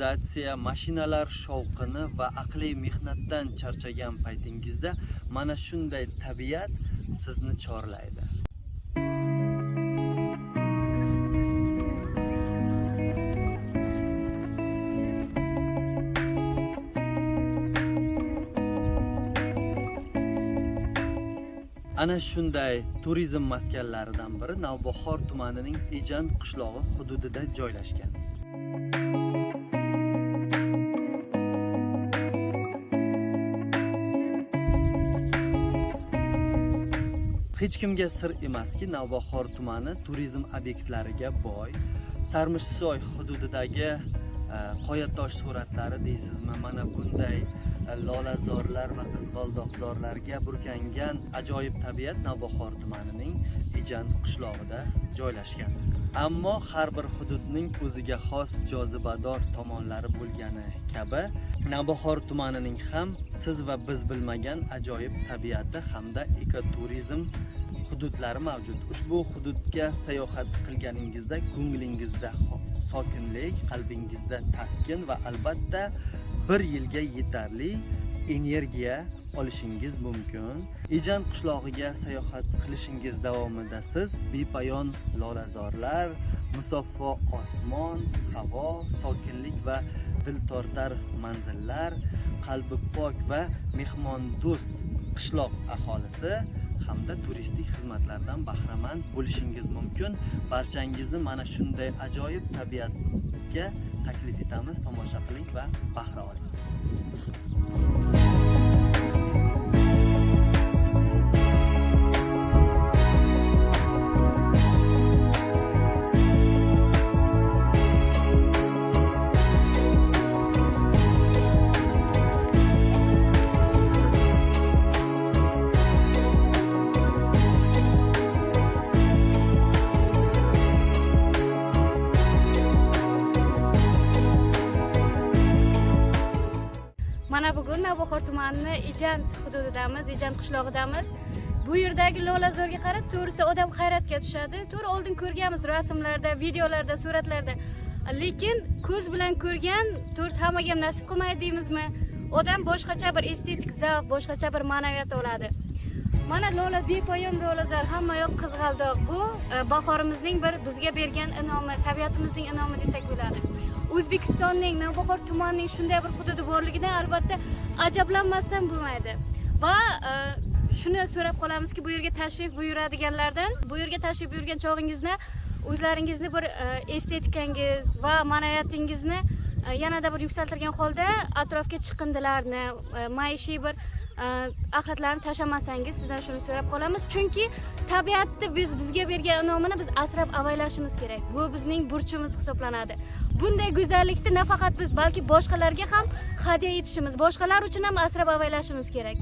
urbanizatsiya, mashinalar shovqini va aqliy mehnatdan charchagan paytingizda mana shunday tabiat sizni chorlaydi. Ana shunday turizm maskanlaridan biri Navbahor tumanining Ejand qishlog'i hududida joylashgan. Hech kimga sir emaski, Navbahor tumani turizm obyektlariga boy. Sarmishsoy hududidagi qoyatosh suratlari deysizmi, mana bunday lolazorlar va qizg'aldoqzorlarga burkangan ajoyib tabiat Navbahor tumanining Ejand qishlog'ida joylashgan. Ammo har bir hududning o'ziga xos jozibador tomonlari bo'lgani kabi, Navbahor tumanining ham siz va biz bilmagan ajoyib tabiati hamda ekoturizm hududlari mavjud. Ushbu hududga sayohat qilganingizda ko'nglingizda sokinlik, qalbingizda taskin va albatta bir yilga yetarli energiya olishingiz mumkin. Ejand qishlog'iga sayohat qilishingiz davomida siz bepoyon lolazorlar, musaffo osmon, havo, sokinlik va diltortar manzillar, qalbi pok va mehmondo'st qishloq aholisi hamda turistik xizmatlardan bahramand bo'lishingiz mumkin. Barchangizni mana shunday ajoyib tabiatga taklif etamiz. Tomosha qiling va bahra oling. Mana bugun Navbahor tumanining Ejand hududidamiz, Ejand qishlog'idamiz. Bu yerdagi lolazorga qarab, to'g'risi odam hayratga tushadi. To'g'ri oldin ko'rganmiz rasmlarda, videolarda, suratlarda. Lekin ko'z bilan ko'rgan, to'g'risi hammaga ham nasib qilmaydi deymizmi? Odam boshqacha bir estetik zavq, boshqacha bir ma'naviyat oladi. Mana lola, bepoyon lolazor, hamma yoq qizg'aldoq. Bu bahorimizning bir bizga bergan inomi, tabiatimizning inomi desak bo'ladi. O'zbekistonning Navbahor tumanining shunday bir hududi borligidan albatta ajablanmasdan bo'lmaydi. Va shuni so'rab qolamizki, bu yerga tashrif buyuradiganlardan, bu yerga tashrif buyurgan chog'ingizni o'zlaringizni bir estetikangiz va ma'naviyatingizni yanada bir yuksaltirgan holda atrofga chiqindilarni, maishiy bir axlatlarni tashlamasangiz, sizdan shuni so'rab qolamiz. Chunki tabiatni bizga bergan inomini biz asrab avaylashimiz kerak. Bu bizning burchimiz hisoblanadi. Bunday go'zallikni nafaqat biz, balki boshqalarga ham hadya etishimiz, boshqalar uchun ham asrab avaylashimiz kerak.